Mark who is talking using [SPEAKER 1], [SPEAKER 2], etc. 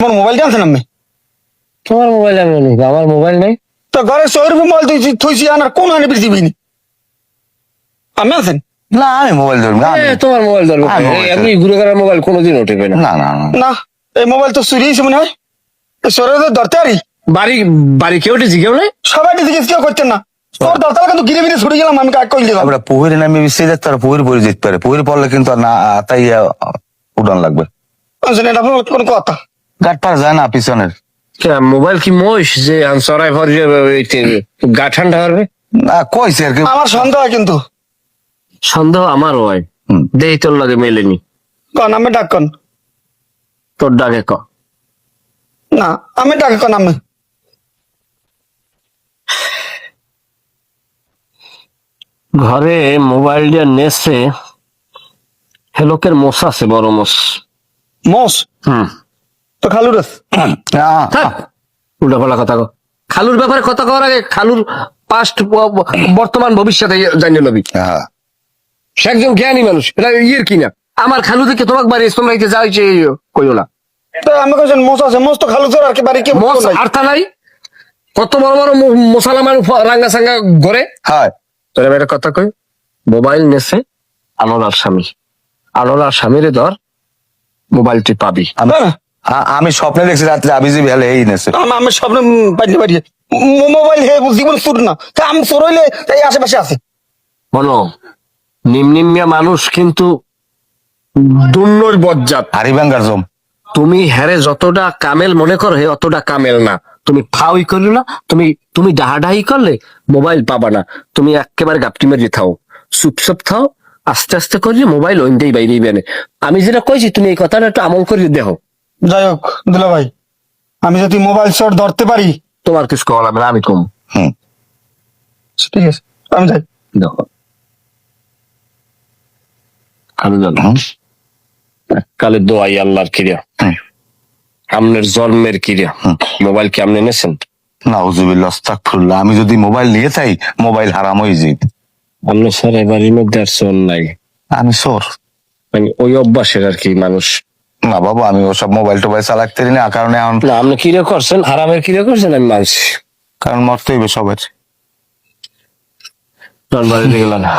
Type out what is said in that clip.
[SPEAKER 1] আমার মোবাইল জানছেন আপনি?
[SPEAKER 2] তোমার মোবাইল আমি নেই, আমার মোবাইল নেই।
[SPEAKER 1] তো ঘরে 100 রুপি মোবাইল থইছি আনার কোন হানি পৃথিবী আমি আছেন?
[SPEAKER 3] না আমি মোবাইল ধরবো না।
[SPEAKER 2] তোমার মোবাইল ধরবো
[SPEAKER 3] আমি মোবাইল
[SPEAKER 2] এমনি ঘুরে ঘুরে মোবাইল কোনোদিন উঠবে না।
[SPEAKER 3] না না না
[SPEAKER 1] না এই মোবাইল তো চুরি হয়েছে মনে হয়। সরে ধরতে পারি
[SPEAKER 2] বাড়ি বাড়ি কেউ উঠেছি কেউ নেই।
[SPEAKER 1] সবাই জিজ্ঞেস কেউ করতেন না। তোর দরকার কিন্তু গিরে গিরে ছুটে গেলাম আমি কাজ করে দিলাম।
[SPEAKER 3] আমরা পুহির নামে বিশ্বে যেতে পারে, পুহির পরে যেতে পারে, পুহির পড়লে কিন্তু আর না তাই উড়ান লাগবে।
[SPEAKER 1] এটা আপনার কোন কথা?
[SPEAKER 3] গাট পার যায় না পিছনের।
[SPEAKER 2] মোবাইল কি মোষ যে সরাই ভর গা ঠান্ডা হবে?
[SPEAKER 3] না কইছে আর কি।
[SPEAKER 1] আমার সন্দেহ হয় কিন্তু।
[SPEAKER 2] সন্দেহ আমারও হয়।
[SPEAKER 3] হুম।
[SPEAKER 2] দেই তোর লাগে মেলেনি।
[SPEAKER 1] কন আমি ডাক কন।
[SPEAKER 2] তোর ডাকে ক।
[SPEAKER 1] না আমি ডাক কন আমি।
[SPEAKER 2] ঘরে মোবাইল দিয়ে নেছে হেলোকের মোষ আছে, বড় মোষ।
[SPEAKER 1] মোস
[SPEAKER 2] হুম।
[SPEAKER 1] তো খালু রস
[SPEAKER 2] উল্টা পাল্টা কথা কো। খালুর ব্যাপারে কথা কওয়ার আগে খালুর পাস্ট বর্তমান ভবিষ্যতে জানিয়ে লবি।
[SPEAKER 3] হ্যাঁ
[SPEAKER 2] সে একজন জ্ঞানী মানুষ, এটা ইয়ের কিনা। আমার খালু থেকে তোমাকে বাড়ি তোমরা যা হয়েছে কইও না।
[SPEAKER 1] তো আমি কইছেন মোস আছে, মোস তো খালু তোর আর কি বাড়ি কে
[SPEAKER 2] মোষ আর্থা নাই, কত বড় বড় মশালা মানুষ রাঙ্গা সাঙ্গা ঘরে।
[SPEAKER 3] হয়
[SPEAKER 2] তোর এবার কথা কই, মোবাইল নেছে আনোলার স্বামী, আনোলার স্বামীরে ধর, মোবাইলটি পাবি।
[SPEAKER 3] আমি স্বপ্নে দেখছি রাত্রে আবিজি বেলে এই নেছে।
[SPEAKER 1] আমি স্বপ্নে পাইতে পারি মোবাইল হে জীবন চুর না তা আমি চোর হইলে এই আশেপাশে আছে।
[SPEAKER 2] বলো নিম্নিমিয়া মানুষ কিন্তু দুর্নর বজ্জাত।
[SPEAKER 3] হারি ভাঙ্গার জম।
[SPEAKER 2] তুমি হ্যারে যতটা কামেল মনে করো হে অতটা কামেল না। তুমি ফাউই করলে না, তুমি ডাহাডাহি করলে মোবাইল পাবা না। তুমি একেবারে গাপটি মেরে থাও, চুপচাপ থাও, আস্তে আস্তে করলে মোবাইল ওইটাই বাইরেই বেনে। আমি যেটা কইছি তুমি এই কথাটা একটু আমল করে দেখো।
[SPEAKER 1] যাই হোক দুলা ভাই, আমি যদি মোবাইল চোর ধরতে পারি
[SPEAKER 2] তোমার কিছু করা লাগবে না, আমি কম।
[SPEAKER 3] হুম
[SPEAKER 1] ঠিক আছে আমি যাই।
[SPEAKER 2] দেখো আমি জানো
[SPEAKER 3] হুম,
[SPEAKER 2] কালে দোয়াই আল্লাহর কিরিয়া,
[SPEAKER 3] হুম।
[SPEAKER 2] আমনের জন্মের কিরিয়া।
[SPEAKER 3] হুম।
[SPEAKER 2] মোবাইল কি আপনি নেছেন?
[SPEAKER 3] নাউজুবিল্লাহ আস্তাগফিরুল্লাহ। আমি যদি মোবাইল নিয়ে যাই মোবাইল হারাম হয়ে যেত।
[SPEAKER 2] আপনি স্যার এবারই মধ্যে আর চোর নাই,
[SPEAKER 3] আমি চোর
[SPEAKER 2] মানে ওই অভ্যাসের আর কি মানুষ।
[SPEAKER 3] না বাবু, আমি ওসব মোবাইল টোবাইল চালাতে পারি না, কারণ এখন
[SPEAKER 2] না আপনি কিরে করছেন, হারামের কিরে করছেন আমি মানছি।
[SPEAKER 3] কারণ মরতে হইবে সবার।
[SPEAKER 2] বাড়িতে গেল না।